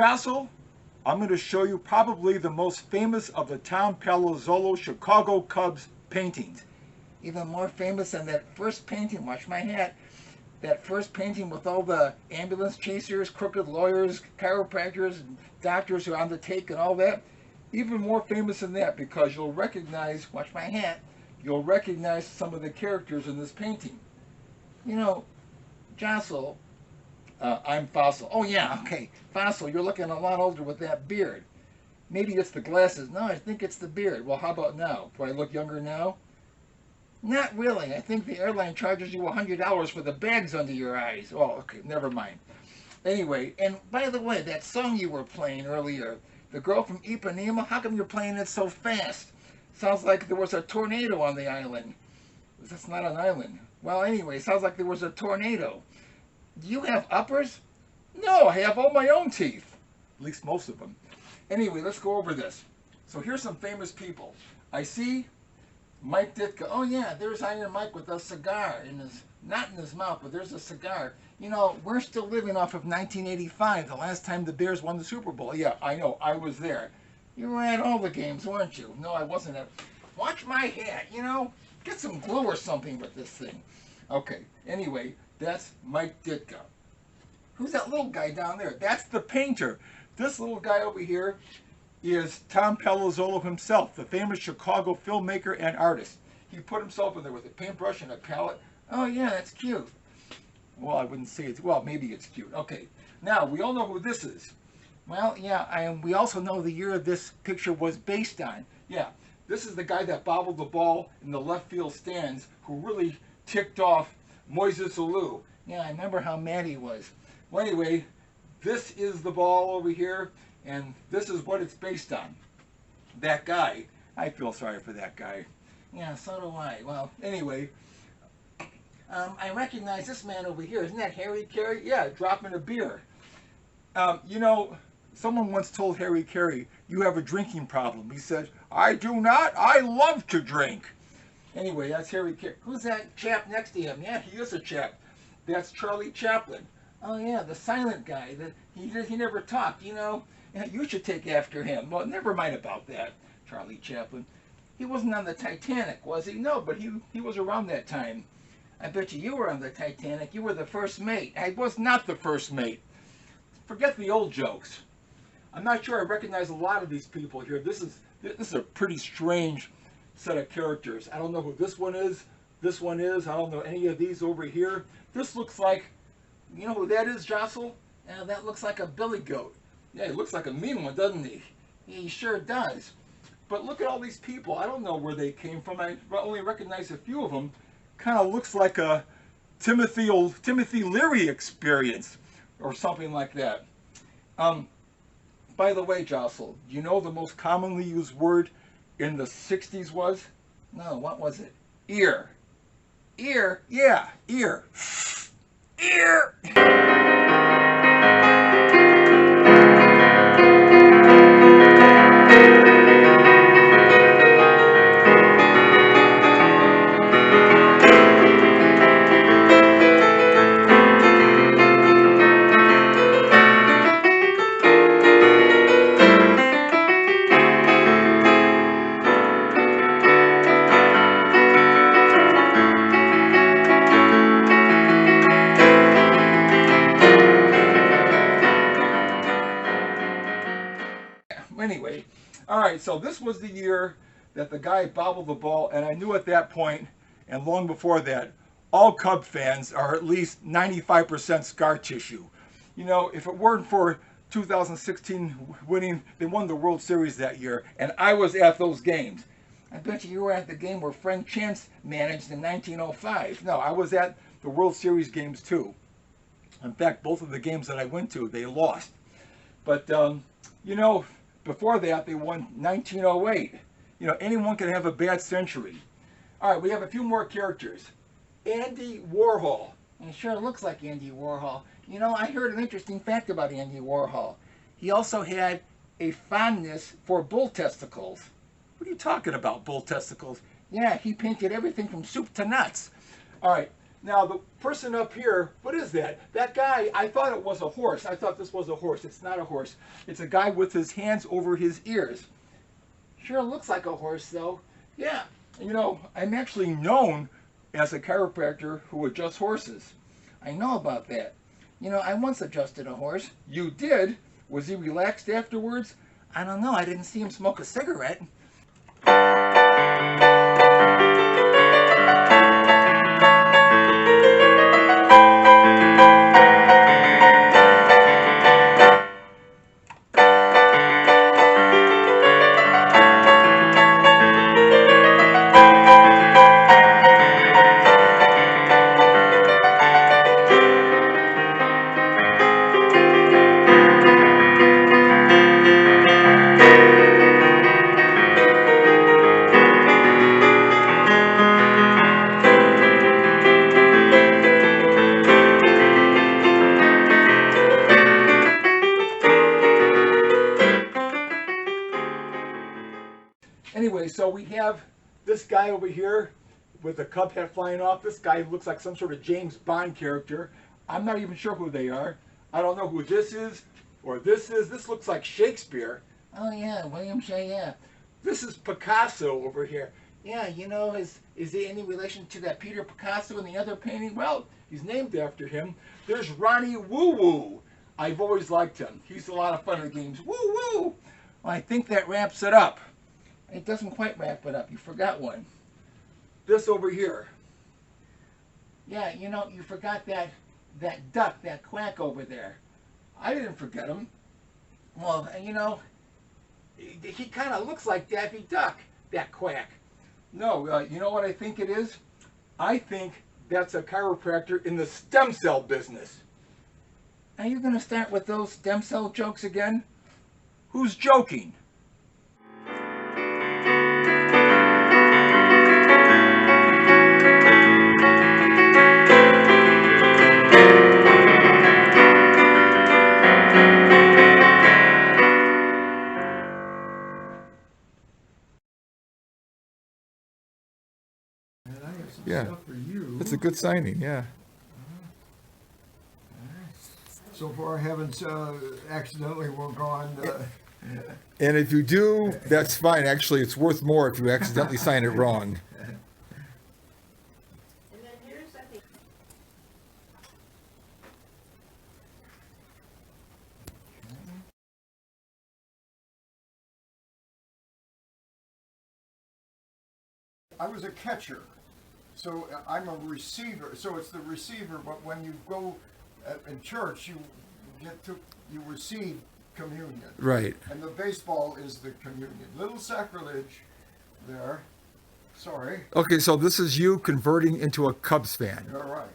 Jostle, I'm going to show you probably the most famous of the Tom Palazzolo Chicago Cubs paintings. Even more famous than that first painting, watch my hat, that first painting with all the ambulance chasers, crooked lawyers, chiropractors, and doctors who are on the take and all that. Even more famous than that, because you'll recognize, watch my hat, you'll recognize some of the characters in this painting. You know, Jostle, I'm Fossil. Oh yeah, okay. Fossil, you're looking a lot older with that beard. Maybe it's the glasses. No, I think it's the beard. Well, how about now? Do I look younger now? Not really. I think the airline charges you $100 for the bags under your eyes. Oh, okay, never mind. Anyway, and by the way, that song you were playing earlier, The Girl from Ipanema, how come you're playing it so fast? Sounds like there was a tornado on the island. That's not an island. Well, anyway, sounds like there was a tornado. Do you have uppers? No, I have all my own teeth. At least most of them. Anyway, let's go over this. So here's some famous people. I see Mike Ditka. Oh yeah, there's Iron Mike with a cigar in his, not in his mouth, but there's a cigar. You know, we're still living off of 1985, the last time the Bears won the Super Bowl. Yeah, I know, I was there. You were at all the games, weren't you? No, I wasn't at. Watch my hat, you know? Get some glue or something with this thing. Okay, anyway, that's Mike Ditka. Who's that little guy down there? That's the painter. This little guy over here is Tom Palazzolo himself, the famous Chicago filmmaker and artist. He put himself in there with a paintbrush and a palette. Oh yeah, that's cute. Well, I wouldn't say it's, well, maybe it's cute. Okay, now we all know who this is. Well, yeah, we also know the year this picture was based on. Yeah, this is the guy that bobbled the ball in the left field stands who really ticked off Moises Alou. Yeah, I remember how mad he was. Well, anyway, this is the ball over here, and this is what it's based on. That guy. I feel sorry for that guy. Yeah, so do I. Well, anyway, I recognize this man over here. Isn't that Harry Caray? Yeah, dropping a beer. You know, someone once told Harry Caray, you have a drinking problem. He said, I do not. I love to drink. Anyway, that's Harry Caray. Who's that chap next to him? Yeah, he is a chap. That's Charlie Chaplin. Oh yeah, the silent guy. He never talked, you know. You should take after him. Well, never mind about that, Charlie Chaplin. He wasn't on the Titanic, was he? No, but he was around that time. I bet you were on the Titanic. You were the first mate. I was not the first mate. Forget the old jokes. I'm not sure I recognize a lot of these people here. This is a pretty strange set of characters. I don't know who this one is. This one is. I don't know any of these over here. This looks like, you know who that is, Jostle? That looks like a billy goat. Yeah, he looks like a mean one, doesn't he? He sure does. But look at all these people. I don't know where they came from. I only recognize a few of them. Kind of looks like a Timothy Leary experience or something like that. By the way, Jostle, do you know the most commonly used word in the 60s was? No, what was it? Ear. Ear? Yeah, ear. Ear! Anyway, all right, so this was the year that the guy bobbled the ball, and I knew at that point, and long before that, all Cub fans are at least 95% scar tissue. You know, if it weren't for 2016 winning, they won the World Series that year, and I was at those games. I bet you were at the game where Frank Chance managed in 1905. No, I was at the World Series games too. In fact, both of the games that I went to, they lost. But, you know, before that, they won 1908. You know, anyone can have a bad century. All right, we have a few more characters. Andy Warhol. And it sure looks like Andy Warhol. You know, I heard an interesting fact about Andy Warhol. He also had a fondness for bull testicles. What are you talking about, bull testicles? Yeah, he painted everything from soup to nuts. All right, Now, the person up here, what is that? That guy, I thought it was a horse. I thought this was a horse. It's not a horse. It's a guy with his hands over his ears. Sure looks like a horse, though. Yeah, you know, I'm actually known as a chiropractor who adjusts horses. I know about that. You know, I once adjusted a horse. You did? Was he relaxed afterwards? I don't know. I didn't see him smoke a cigarette. Anyway, so we have this guy over here with a cub head flying off. This guy looks like some sort of James Bond character. I'm not even sure who they are. I don't know who this is or this is. This looks like Shakespeare. Oh yeah, William Shakespeare, yeah. This is Picasso over here. Yeah, you know, is he any relation to that Peter Picasso in the other painting? Well, he's named after him. There's Ronnie Woo Woo. I've always liked him. He's a lot of fun at the games. Woo Woo! Well, I think that wraps it up. It doesn't quite wrap it up. You forgot one. This over here. Yeah, you know, you forgot that duck, that quack over there. I didn't forget him. Well, you know, he kind of looks like Daffy Duck, that quack. No, you know what I think it is? I think that's a chiropractor in the stem cell business. Are you going to start with those stem cell jokes again? Who's joking? Yeah, that's a good signing. Yeah. So far, I haven't accidentally gone. And if you do, that's fine. Actually, it's worth more if you accidentally sign it wrong. And then here's, I think, I was a catcher, so I'm a receiver. So it's the receiver, but when you go in church, you receive communion. Right. And the baseball is the communion. Little sacrilege there. Sorry. Okay, so this is you converting into a Cubs fan. All right.